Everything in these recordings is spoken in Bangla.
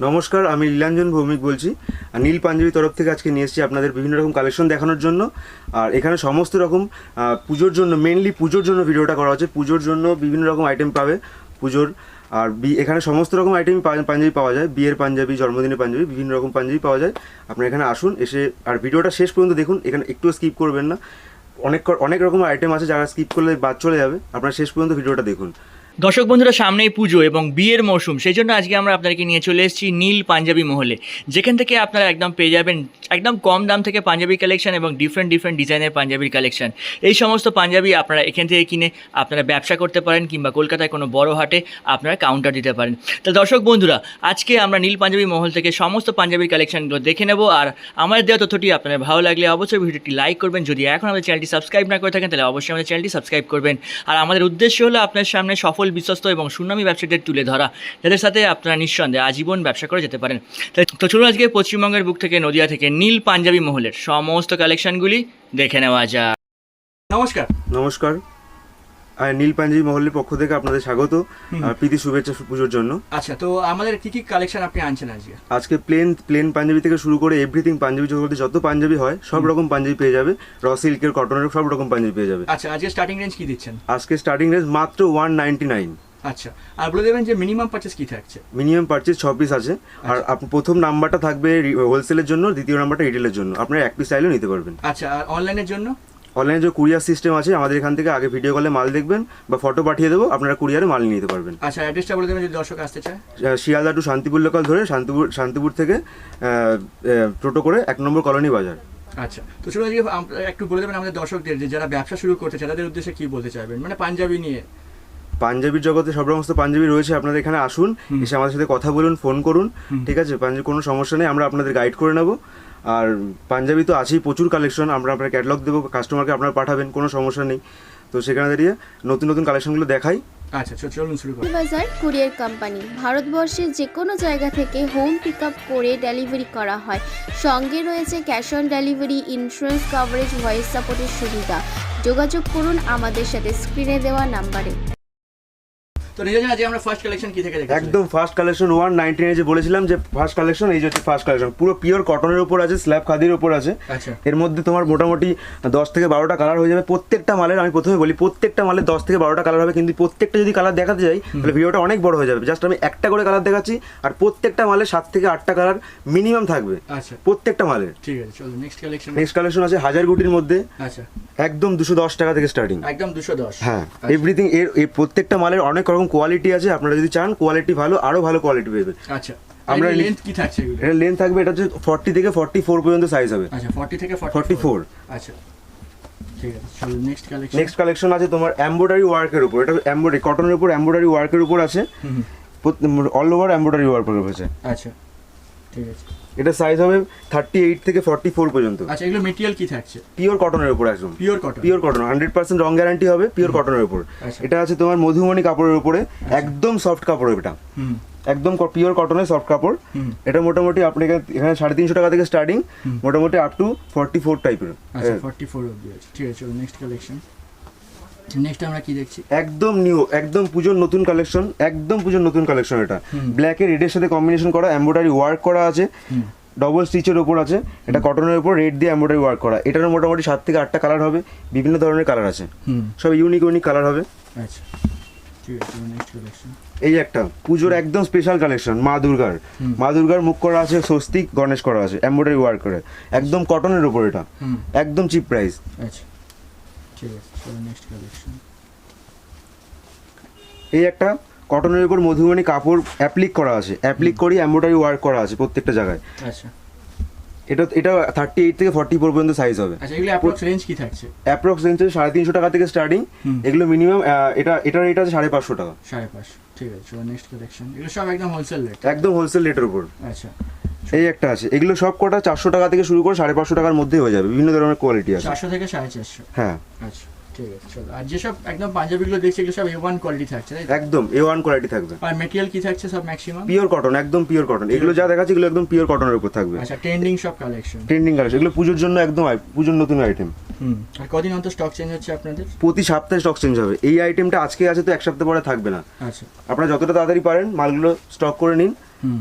নমস্কার, আমি লীলাঞ্জন ভৌমিক বলছি। আর নীল পাঞ্জাবি তরফ থেকে আজকে নিয়ে এসেছি আপনাদের বিভিন্ন রকম কালেকশন দেখানোর জন্য। আর এখানে সমস্ত রকম পুজোর জন্য, মেনলি পুজোর জন্য ভিডিওটা করা হচ্ছে। পুজোর জন্য বিভিন্ন রকম আইটেম পাবে পুজোর। আর এখানে সমস্ত রকম আইটেম পাঞ্জাবি পাওয়া যায়, বিয়ের পাঞ্জাবি, জন্মদিনের পাঞ্জাবি, বিভিন্ন রকম পাঞ্জাবি পাওয়া যায়। আপনারা এখানে আসুন, এসে আর ভিডিওটা শেষ পর্যন্ত দেখুন, এখানে একটু স্কিপ করবেন না। অনেক রকম আইটেম আছে, যারা স্কিপ করলে বাদ চলে যাবে। আপনারা শেষ পর্যন্ত ভিডিওটা দেখুন। দর্শক বন্ধুরা, সামনেই পুজো এবং বিয়ের মৌসুম, সেই জন্য আজকে আমরা আপনাদেরকে নিয়ে চলে এসেছি নীল পাঞ্জাবি মহলে, যেখান থেকে আপনারা একদম পেয়ে যাবেন একদম কম দাম থেকে পাঞ্জাবি কালেকশন এবং ডিফারেন্ট ডিজাইনের পাঞ্জাবির কালেকশন। এই সমস্ত পাঞ্জাবি আপনারা এখান থেকে কিনে আপনারা ব্যবসা করতে পারেন, কিংবা কলকাতায় কোনো বড় হাটে আপনারা কাউন্টার দিতে পারেন। তো দর্শক বন্ধুরা, আজকে আমরা নীল পাঞ্জাবি মহল থেকে সমস্ত পাঞ্জাবির কালেকশনগুলো দেখে নেব। আর আমাদের দেওয়া তথ্যটি আপনাদের ভালো লাগলে অবশ্যই ভিডিওটি লাইক করবেন। যদি এখন আমাদের চ্যানেলটি সাবস্ক্রাইব না করে থাকেন, তাহলে অবশ্যই আমাদের চ্যানেলটি সাবস্ক্রাইব করবেন। আর আমাদের উদ্দেশ্য হলো আপনার সামনে সফল, বিশ্বস্ত এবং সুনামী ব্যবসায়ীদের তুলে ধরা, যাদের সাথে আপনারা নিঃসন্দেহে আজীবন ব্যবসা করে যেতে পারেন। তো চলুন আজকে পশ্চিমবঙ্গের বুক থেকে, নদিয়া থেকে নীল পাঞ্জাবি মহলের সমস্ত কালেকশনগুলি দেখে নেওয়া যাক। নমস্কার। নমস্কার, আর নীল পাঞ্জাবি মহলের পক্ষ থেকে আপনাদের স্বাগত আর প্রীতি শুভেচ্ছা পুজোর জন্য। আচ্ছা, তো আমাদের কি কি কালেকশন আপনি আনছেন আজকে? আজকে প্লেন পাঞ্জাবি থেকে শুরু করে এভরিথিং পাঞ্জাবি জগতে যত পাঞ্জাবি হয় সব রকম পাঞ্জাবি পেয়ে যাবে। র সিল্কের, কটনের সব রকম পাঞ্জাবি পেয়ে যাবে। আচ্ছা, আজকে স্টার্টিং রেঞ্জ কি দিচ্ছেন? আজকে স্টার্টিং রেঞ্জ মাত্র 199। আচ্ছা, আর বলে দেবেন যে মিনিমাম পারচেজ কি থাকছে? মিনিমাম পারচেজ 6 পিস আছে। আর প্রথম নাম্বারটা থাকবে হোলসেলের জন্য, দ্বিতীয় নাম্বারটা রিটেলের জন্য। আপনারা এক পিস চাইলেও নিতে পারবেন। আচ্ছা, আর অনলাইনের জন্য? অনলাইনে যে কুরিয়ার সিস্টেম আছে, আমাদের এখান থেকে আগে ভিডিও কলে মাল দেখবেন বা ফটো পাঠিয়ে দেবো, আপনারা কুরিয়ারে মাল নিতে পারবেন। আচ্ছা, অ্যাড্রেসটা বলে দেবেন যদি দর্শক আসতে চায়। শিয়ালদা টু শান্তিপুর লোকাল ধরে শান্তিপুর থেকে টোটো করে 1 নম্বর কলোনি বাজার। আচ্ছা, তো চলুন আজকে একটু বলে দেবেন আমাদের দর্শকদের যে যারা ব্যবসা শুরু করতে চায় তাদের উদ্দেশ্যে কি বলতে চাইবেন, মানে পাঞ্জাবি নিয়ে। পাঞ্জাবির জগতে সব সমস্ত পাঞ্জাবি রয়েছে, আপনারা এখানে আসুন, এসে আমাদের সাথে কথা বলুন, ফোন করুন, ঠিক আছে? পাঞ্জাবি কোনো সমস্যা নেই, আমরা আপনাদের গাইড করে নেব। আর পাঞ্জাবি তো আছেই প্রচুর কালেকশন, আমরা আপনার ক্যাটালগ দেবো, কাস্টমারকে আপনারা পাঠাবেন, কোনো সমস্যা নেই। তো সেখানে দাঁড়িয়ে নতুন কালেকশনগুলো দেখাই। আচ্ছা, চলুন শুরু করি। বাজার কুরিয়ার কোম্পানি ভারতবর্ষের যে কোনো জায়গা থেকে হোম পিক আপ করে ডেলিভারি করা হয়। সঙ্গে রয়েছে cash on delivery, insurance coverage, voice সাপোর্টের সুবিধা। যোগাযোগ করুন আমাদের সাথে স্ক্রিনে দেওয়া নাম্বারে। তো নিজের আজকে আমরা ফার্স্ট কালেকশন কি থেকে দেখেছি? একদম ফার্স্ট কালেকশন 199 যে বলেছিলাম যে ফার্স্ট কালেকশন, এই যে হচ্ছে ফার্স্ট কালেকশন। পুরো পিওর কটনের উপর আছে, স্ল্যাব খাদির উপর আছে। আচ্ছা, এর মধ্যে তোমার মোটামুটি 10 থেকে 12টা কালার হয়ে যাবে প্রত্যেকটা মালের। আমি প্রথমে বলি, প্রত্যেকটা মালের 10 থেকে 12টা কালার হবে, কিন্তু প্রত্যেকটা যদি কালার দেখাতে যাই তাহলে ভিডিওটা অনেক বড় হয়ে যাবে। জাস্ট আমি একটা করে কালার দেখাচ্ছি, আর প্রত্যেকটা মালের 7 থেকে 8টা কালার মিনিমাম থাকবে। আচ্ছা, প্রত্যেকটা মালের। ঠিক আছে, চলো নেক্সট কালেকশন আছে হাজার গুটির মধ্যে। আচ্ছা, একদম 210 টাকা থেকে স্টার্টিং। একদম 210। হ্যাঁ, এভরিথিং এই প্রত্যেকটা মালের অনেক রকম কোয়ালিটি আছে। আপনারা যদি চান কোয়ালিটি ভালো, আরো ভালো কোয়ালিটি পাবেন। আচ্ছা, আমরা লেন্থ কি থাকছে এগুলো? এটা লেন্থ থাকবে, এটা হচ্ছে 40 থেকে 44 পর্যন্ত সাইজ হবে। আচ্ছা, 40 থেকে 44। আচ্ছা, ঠিক আছে, চলো নেক্সট নেক্সট কালেকশন আছে তোমার এমব্রয়ডারি ওয়ার্কের উপর। এটা এমব্রয়ডারি কটনের উপর এমব্রয়ডারি ওয়ার্কের উপর আছে, অল ওভার এমব্রয়ডারি ওয়ার্ক করা হয়েছে। আচ্ছা, ঠিক আছে, এটা সাইজ হবে 38 থেকে 44 পর্যন্ত। আচ্ছা, এগুলো মেটেরিয়াল কি থাকছে? পিওর কটনের উপর, একদম পিওর কটন 100% রং গ্যারান্টি হবে, পিওর কটনের উপর। আচ্ছা, এটা আছে তোমার মধুমণি কাপড়ের উপরে, একদম সফট কাপড়। এটা একদম পিওর কটনের সফট কাপড়। এটা মোটামুটি আপনি এখানে 350 টাকা থেকে স্টার্টিং, মোটামুটি আপ টু 44 টাইপের। আচ্ছা, 44 অবধি আছে। ঠিক আছে, চলো নেক্সট কালেকশন। নেক্সট আমরা কি দেখছি? একদম নিউ, একদম পুজোর নতুন কালেকশন, একদম পুজোর নতুন কালেকশন। এটা ব্ল্যাক এর রেডের সাথে কম্বিনেশন করা, এমব্রয়ডারি ওয়ার্ক করা আছে, ডবল স্টিচের উপর আছে। এটা কটনের উপর রেড দিয়ে এমব্রয়ডারি ওয়ার্ক করা। এটারও মোটামুটি 7 থেকে 8টা কালার হবে, বিভিন্ন ধরনের কালার আছে, সব ইউনিক কালার হবে। আচ্ছা, ঠিক আছে, নেক্সট কালেকশন। এই একটা পুজোর একদম স্পেশাল কালেকশন, মা দুর্গার মুখ করা আছে, স্বস্তিক গণেশ করা আছে, এমব্রয়ডারি ওয়ার্ক করে, একদম কটনের উপর। এটা একদম চিপ প্রাইস। আচ্ছা, ঠিক আছে, চলো নেক্সট কালেকশন। এই একটা কটনের উপর মধুবনী কাপড় অ্যাপ্লিক করা আছে, অ্যাপ্লিক করি এমব্রয়ডারি ওয়ার্ক করা আছে প্রত্যেকটা জায়গায়। আচ্ছা, এটা 38 থেকে 44 পর্যন্ত সাইজ হবে। আচ্ছা, এগুলো অ্যাপ্রক্স রেঞ্জ কি থাকছে? অ্যাপ্রক্স রেঞ্জ 350 টাকা থেকে স্টার্টিং। এগুলো মিনিমাম এটার রেট আছে 550 টাকা। 550, ঠিক আছে, চলো নেক্সট কালেকশন। এগুলো সব একদম হোলসেল রেট? একদম হোলসেল রেটের উপর। আচ্ছা, এই একটা আছে, এগুলো সব কটা 400 টাকা থেকে শুরু করে 550 টাকার মধ্যে হয়ে যাবে, বিভিন্ন ধরনের কোয়ালিটি আছে। 400 থেকে 450। হ্যাঁ, আচ্ছা, ঠিক আছে, চলো। আর যেসব একদম পাঞ্জাবিগুলো দেখছি এগুলো সব A1 কোয়ালিটি থাকছে, তাই? একদম A1 কোয়ালিটি থাকবে। আর মেটেরিয়াল কি থাকছে সব ম্যাক্সিমাম? পিওর কটন, একদম পিওর কটন। এগুলো যা দেখাচ্ছে এগুলো একদম পিওর কটনের উপর থাকবে। আচ্ছা, ট্রেন্ডিং সব কালেকশন, ট্রেন্ডিং কালেকশন। এগুলো পুজোর জন্য একদম পুজোর নতুন আইটেম। আর কদিন অন্তর স্টক চেঞ্জ হচ্ছে আপনাদের? প্রতি সপ্তাহে স্টক চেঞ্জ হবে। এই আইটেমটা আজকে আছে তো 1 সপ্তাহ পরে থাকবে না। আচ্ছা, আপনারা যতটা তাড়াতাড়ি পারেন মালগুলো স্টক করে নিন,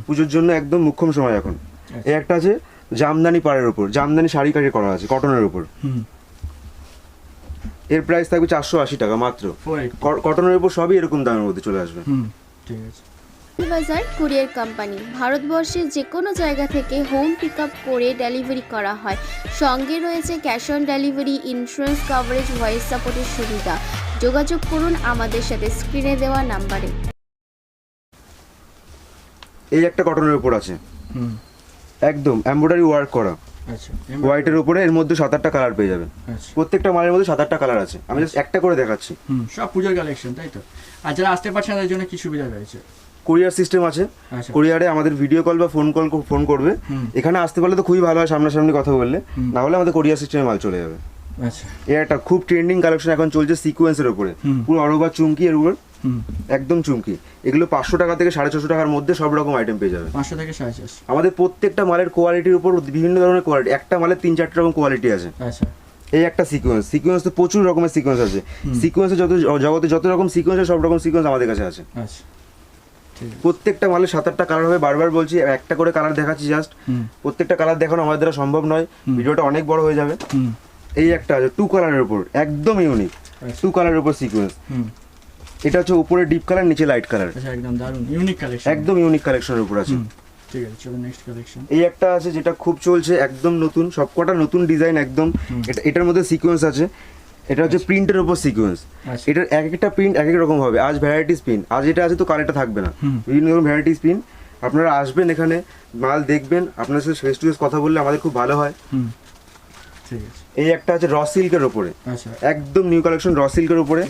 পুজোর জন্য একদম মুখ্যম সময় এখন। এই একটা আছে জামদানি পাড়ের উপর, জামদানি শাড়ি কাটি করা আছে কটনের উপর। এর প্রাইস থাকবে 480 টাকা মাত্র। কটনের উপর সবই এরকম দামের মধ্যে চলে আসবে। ঠিক আছে। বাজার কুরিয়ার কোম্পানি ভারতবর্ষের যে কোনো জায়গা থেকে হোম পিক আপ করে ডেলিভারি করা হয়। সঙ্গে রয়েছে cash on delivery, insurance coverage, voice সাপোর্টের সুবিধা। যোগাযোগ করুন আমাদের সাথে স্ক্রিনে দেওয়া নাম্বারে। এই একটা কটনের উপর আছে একদম এমব্রয়ডারি ওয়ার্ক করা, আচ্ছা, হোয়াইটের উপরে। এর মধ্যে 7-8টা কালার পেয়ে যাবেন। প্রত্যেকটা মালের মধ্যে 7-8টা কালার আছে, আমি জাস্ট একটা করে দেখাচ্ছি। সব পূজার কালেকশন, তাই তো? আর যারা আসতে পারছে না তাদের জন্য কি সুবিধা রয়েছে? কুরিয়ার সিস্টেম আছে, কুরিয়ারে আমাদের ভিডিও কল বা ফোন করবে। এখানে আসতে পারলে তো খুবই ভালো হয়, সামনাসামনি কথা বললে। না হলে আমাদের কুরিয়ার সিস্টেমে মাল চলে যাবে। আচ্ছা, এর একটা খুব ট্রেন্ডিং কালেকশন এখন চলছে সিকোয়েন্সের উপরে, পুরো অরোবা চুমকি এর উপর, একদম চুমকি। এগুলো 500 টাকা থেকে 650 টাকার মধ্যে সব রকম আইটেম পেয়ে যাবে। 500 থেকে 450। আমাদের প্রত্যেকটা মালের কোয়ালিটির উপর বিভিন্ন ধরনের কোয়ালিটি, একটা মালের 3-4 রকম কোয়ালিটি আছে। আচ্ছা, এই একটা সিকোয়েন্স তো প্রচুর রকমের সিকোয়েন্স আছে। সিকোয়েন্সে জগতে যত রকম সিকোয়েন্স আছে সব রকম সিকোয়েন্স আমাদের কাছে আছে। আচ্ছা, প্রত্যেকটা মালের 7-8টা কালার হবে। বারবার বলছি, একটা করে কালার দেখাচ্ছি জাস্ট। প্রত্যেকটা কালার দেখানো আমাদের দ্বারা সম্ভব নয়, ভিডিওটা অনেক বড় হয়ে যাবে। এই একটা আছে 2 কালারের উপর, একদম ইউনিক 2 কালারের উপর সিকোয়েন্স। এটা হচ্ছে উপরে ডিপ কালার, নিচে লাইট কালার। আচ্ছা, একদম দারুণ ইউনিক কালেকশন, একদম ইউনিক কালেকশনের উপর আছে। ঠিক আছে, চলো নেক্সট কালেকশন। এই একটা আছে যেটা খুব চলছে, একদম নতুন, সবকটা নতুন ডিজাইন একদম। এটার মধ্যে সিকোয়েন্স আছে। এটা হচ্ছে প্রিন্টের উপর সিকোয়েন্স। এটার এক একটা প্রিন্ট এক এক রকম হবে। আজ ভ্যারাইটিস প্রিন্ট, আজ এটা আছে তো কাল এটা থাকবে না। বিভিন্ন রকম ভ্যারাইটিস প্রিন্ট। আপনারা আসবেন এখানে, মাল দেখবেন, আপনার সাথে ফেস টু ফেস কথা বললে আমাদের খুব ভালো হয়। ঠিক আছে। এই একটা আছে র সিল্কের উপরে, আচ্ছা, একদম নিউ কালেকশন র সিল্কের উপরে।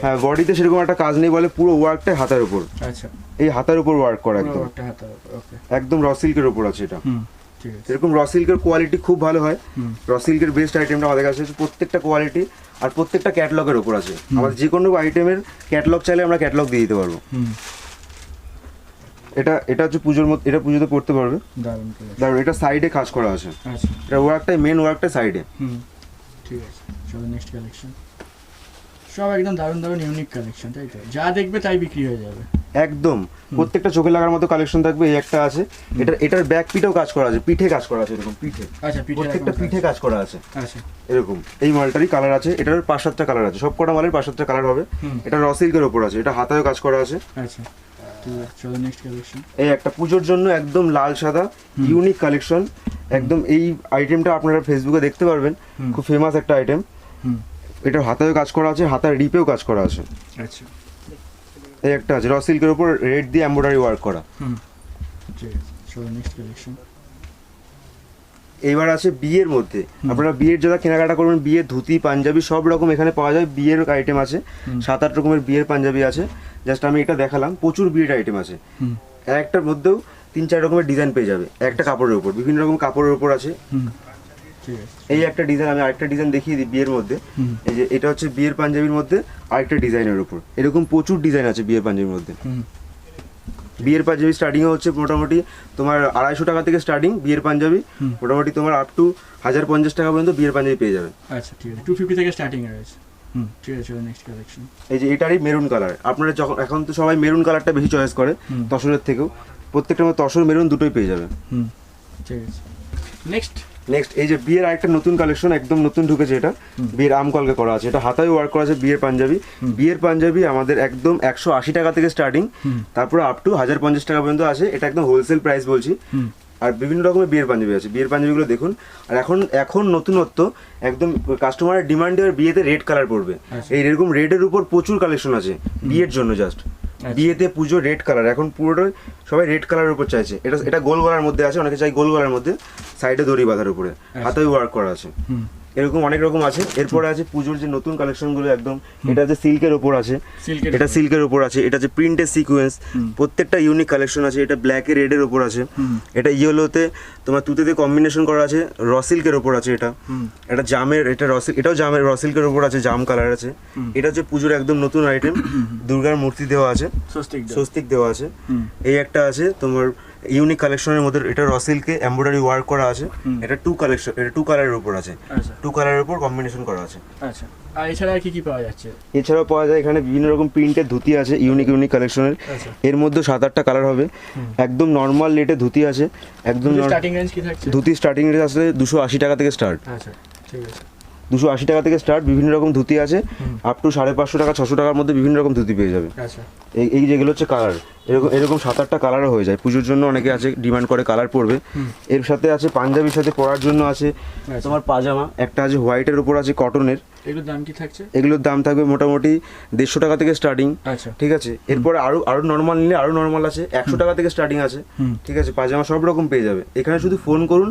হ্যাঁ, বডিতে সেরকম একটা কাজ নেই বলে, পুরো ওয়ার্কটা হাতের উপর। আচ্ছা, এই হাতের উপর ওয়ার্ক করা একদম, একদম র সিল্কের উপর আছে এটা। এরকম র সিল্কের কোয়ালিটি খুব ভালো হয়। র সিল্কের বেস্ট আইটেমটা আমাদের কাছে আছে, প্রত্যেকটা কোয়ালিটি আর প্রত্যেকটা ক্যাটালগের উপর আছে। আমাদের যে কোনো আইটেমের ক্যাটালগ চাইলে আমরা ক্যাটালগ দিয়ে দিতে পারবো। এটা হচ্ছে পুজোর মধ্যে, এটা পুজোতে পড়তে পারবে। দারুণ, এটা সাইডে কাজ করা আছে। আচ্ছা, এটা ওয়ার্কটাই মেন, ওয়ার্কটা সাইডে। ঠিক আছে, চলো নেক্সট কালেকশন। সব একদম দারুণ দারুণ ইউনিক কালেকশন, তাই তো? যা দেখবে তাই বিক্রি হয়ে যাবে একদম। প্রত্যেকটা চোখে লাগার মতো কালেকশন থাকবে। এই একটা আছে, এটার ব্যাক পিঠেও কাজ করা আছে, পিঠে কাজ করা আছে এরকম, পিঠে। আচ্ছা, প্রত্যেকটা পিঠে কাজ করা আছে। আচ্ছা, এরকম এই মালটারই কালার আছে। এটার 5-7টা কালার আছে, সব কটা মালের 5-7টা কালার হবে। এটা র সিল্কের উপর আছে, এটা হাতায়ও কাজ করা আছে। আচ্ছা, চলো নেক্সট কালেকশন। এই একটা পুজোর জন্য একদম লাল সাদা ইউনিক কালেকশন একদম। এই আইটেমটা আপনারা ফেসবুকে দেখতে পারবেন, খুব ফেমাস একটা আইটেম। এটা হাতায়ও কাজ করা আছে, হাতার রিপেও কাজ করা আছে। আচ্ছা, এই একটা আছে র সিল্কের উপর রেড দিয়ে এমব্রয়ডারি ওয়ার্ক করা। ঠিক আছে, চলো নেক্সট কালেকশন। এইবার আছে বিয়ের মধ্যে, আপনারা বিয়ের যারা কেনাকাটা করবেন, বিয়ের ধুতি পাঞ্জাবি সব রকম এখানে পাওয়া যায়। বিয়ের আইটেম আছে 7-8 রকমের বিয়ের পাঞ্জাবি আছে। জাস্ট আমি এটা দেখালাম, প্রচুর বিয়ের আইটেম আছে। একটার মধ্যেও 3-4 রকমের ডিজাইন পেয়ে যাবে একটা কাপড়ের উপর, বিভিন্ন রকম কাপড়ের উপর আছে। এই একটা ডিজাইন, আমি আরেকটা ডিজাইন দেখিয়ে দিই বিয়ের মধ্যে। এই যে এটা হচ্ছে বিয়ের পাঞ্জাবির মধ্যে আরেকটা ডিজাইনের উপর। এরকম প্রচুর ডিজাইন আছে বিয়ের পাঞ্জাবির মধ্যে। বিয়ের পাঞ্জাবি স্টার্টিং হচ্ছে মোটামুটি তোমার 250 টাকা থেকে স্টার্টিং বিয়ের পাঞ্জাবি। মোটামুটি তোমার আপ টু 1050 টাকা পর্যন্ত বিয়ের পাঞ্জাবি পেয়ে যাবে। আচ্ছা, ঠিক আছে, 250 থেকে স্টার্টিং রয়েছে। ঠিক আছে, নেক্সট কালেকশন। এই যে এটারই মেরুন কালার, আপনারা যখন এখন তো সবাই মেরুন কালারটা বেশি চয়েস করে তসরের থেকেও, প্রত্যেকটা মধ্যে তসর মেরুন দুটোই পেয়ে যাবে। ঠিক আছে, নেক্সট এই যে বিয়ের আরেকটা নতুন কালেকশন, একদম নতুন ঢুকেছে। এটা বিয়ের আমকলকে করা আছে, এটা হাতায় ওয়ার্ক করা আছে। বিয়ের পাঞ্জাবি আমাদের একদম 180 টাকা থেকে স্টার্টিং, তারপরে আপ টু 1050 টাকা পর্যন্ত আছে। এটা একদম হোলসেল প্রাইস বলছি। আর বিভিন্ন রকমের বিয়ের পাঞ্জাবি আছে, বিয়ের পাঞ্জাবিগুলো দেখুন। আর এখন নতুনত্ব একদম কাস্টমারের ডিমান্ডে বিয়েতে রেড কালার পড়বে। এই এরকম রেডের উপর প্রচুর কালেকশন আছে বিয়ের জন্য। জাস্ট বিয়েতে পুজো রেড কালার, এখন পুরোটাই সবাই রেড কালারের উপর চাইছে। এটা গোল গলার মধ্যে আছে, অনেকে চাই গোল গলার মধ্যে, সাইডে দড়ি বাঁধার উপরে, হাতায় ওয়ার্ক করা আছে। এরকম অনেক রকম আছে। এরপরে আছে পুজোর যে নতুন কালেকশনগুলো একদম, এটা হচ্ছে সিল্কের উপর আছে, এটা সিল্কের উপর আছে। এটা হচ্ছে প্রিন্টের সিকোয়েন্স, প্রত্যেকটা ইউনিক কালেকশন আছে। এটা ব্ল্যাকে রেডের উপর আছে, এটা ইয়েলোতে তোমার তুতেতে কম্বিনেশন করা আছে, র সিল্কের উপর আছে। এটা জামের, এটাও জামের র সিল্কের উপর আছে, জাম কালার আছে। এটা হচ্ছে পুজোর একদম নতুন আইটেম, দুর্গার মূর্তি দেওয়া আছে, স্বস্তিক দেওয়া আছে। এই একটা আছে তোমার ইউনিক কালেকশনের মধ্যে এটা র সিল্কে এমব্রয়ডারি ওয়ার্ক করা আছে। এটা টু কালারের উপর আছে, আচ্ছা 2 কালারের উপর কম্বিনেশন করা আছে। আচ্ছা, আর এছাড়া আর কি কি পাওয়া যাচ্ছে? এছাড়াও পাওয়া যায় এখানে বিভিন্ন রকম প্রিন্টের ধুতি আছে, ইউনিক কালেকশনের। আচ্ছা, এর মধ্যে 7-8টা কালার হবে। একদম নর্মাল রেটে ধুতি আছে, একদম স্টার্টিং রেঞ্জ কি থাকছে? ধুতি স্টার্টিং রেট আসলে 280 টাকা থেকে স্টার্ট। আচ্ছা ঠিক আছে। 280 টাকা থেকে স্টার্ট, বিভিন্ন রকম ধুতি আছে। আপ টু 550 টাকা 600 টাকার মধ্যে বিভিন্ন রকম ধুতি পেয়ে যাবে। আচ্ছা এই যেগুলো হচ্ছে কালার, এরকম 7-8টা কালারও হয়ে যায়। পুজোর জন্য অনেকে আছে ডিমান্ড করে কালার পরবে। এর সাথে আছে পাঞ্জাবির সাথে পরার জন্য আছে তোমার পাজামা, একটা আছে হোয়াইটের উপর আছে কটনের। এগুলোর দাম কি থাকছে? এগুলোর দাম থাকবে মোটামুটি 150 টাকা থেকে স্টার্টিং। আচ্ছা ঠিক আছে, এরপরে আরো নর্মাল নিলে আরো নর্মাল আছে, 100 টাকা থেকে স্টার্টিং আছে। ঠিক আছে, পাজামা সব রকম পেয়ে যাবে এখানে। শুধু ফোন করুন,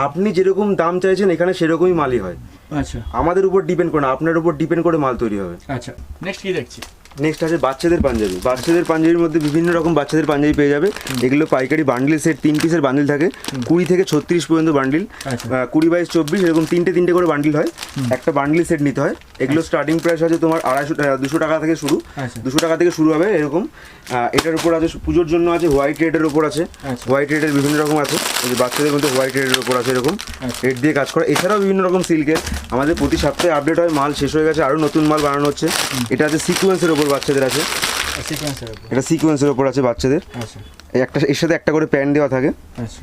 আপনি যেরকম দাম চাইছেন এখানে সেরকমই মালই হয়। আচ্ছা আমাদের উপর ডিপেন্ড করে না, আপনার উপর ডিপেন্ড করে মাল তৈরি হবে। আচ্ছা, নেক্সট কি দেখছি? নেক্সট আছে বাচ্চাদের পাঞ্জাবি। বাচ্চাদের পাঞ্জাবির মধ্যে বিভিন্ন রকম বাচ্চাদের পাঞ্জাবি পেয়ে যাবে। এগুলো পাইকারি বান্ডিল সেট, 3 পিসের বান্ডিল থাকে, 20 থেকে 36 পর্যন্ত বান্ডিল। আচ্ছা 20 বাই 24 এরকম তিনটে করে বান্ডিল হয়, একটা বান্ডিল সেট নিতে হয়। এগুলো স্টার্টিং প্রাইস আছে তোমার 250 টাকা থেকে শুরু। আচ্ছা 200 টাকা থেকে শুরু হবে এরকম। এটার উপর আছে পুজোর জন্য আছে হোয়াইট রেডের উপর আছে। আচ্ছা। হোয়াইট রেডের বিভিন্ন রকম আছে, এই যে বাচ্চাদের মধ্যে হোয়াইট রেডের উপর আছে এরকম রেড দিয়ে কাজ করা। এছাড়াও বিভিন্ন রকম সিল্কের আমাদের প্রতি সপ্তাহে আপডেট হয়, মাল শেষ হয়ে গেছে, আরও নতুন মাল বানানো হচ্ছে। এটা আছে সিকোয়েন্সের উপর বাচ্চাদের আছে, সিকোয়েন্সের উপর। এটা সিকোয়েন্সের উপর আছে বাচ্চাদের। আচ্ছা এর সাথে একটা করে প্যান্ট দেওয়া থাকে। আচ্ছা,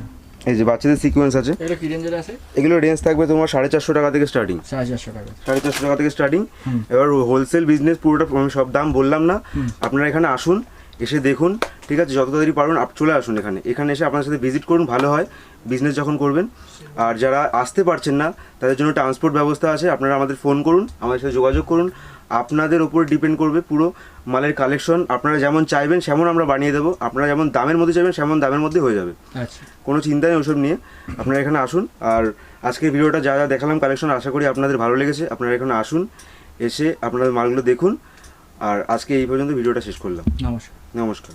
এই যে বাচ্চাদের সিকোয়েন্স আছে। এগুলো কি রেঞ্জের আছে? এগুলো রেঞ্জ থাকবে তোমার 450 টাকা থেকে স্টার্টিং। 450 টাকা। 450 টাকা থেকে স্টার্টিং। এবার হোলসেল বিজনেস পুরোটা আমি সব দাম বললাম না, আপনারা এখানে আসুন, এসে দেখুন। ঠিক আছে, যত তাড়াতাড়ি পারবেন চলে আসুন এখানে এসে আপনার সাথে ভিজিট করুন, ভালো হয় বিজনেস যখন করবেন। আর যারা আসতে পারছেন না তাদের জন্য ট্রান্সপোর্ট ব্যবস্থা আছে, আপনারা আমাদের ফোন করুন, আমাদের সাথে যোগাযোগ করুন। আপনাদের উপর ডিপেন্ড করবে পুরো মালের কালেকশন, আপনারা যেমন চাইবেন সেমন আমরা বানিয়ে দেবো। আপনারা যেমন দামের মধ্যে চাইবেন সেমন দামের মধ্যে হয়ে যাবে। আচ্ছা, কোনো চিন্তা নেই ওসব নিয়ে, আপনারা এখানে আসুন। আর আজকের ভিডিওটা যা দেখালাম কালেকশন, আশা করি আপনাদের ভালো লেগেছে। আপনারা এখানে আসুন, এসে আপনাদের মালগুলো দেখুন। আর আজকে এই পর্যন্ত ভিডিওটা শেষ করলাম। নমস্কার। নমস্কার।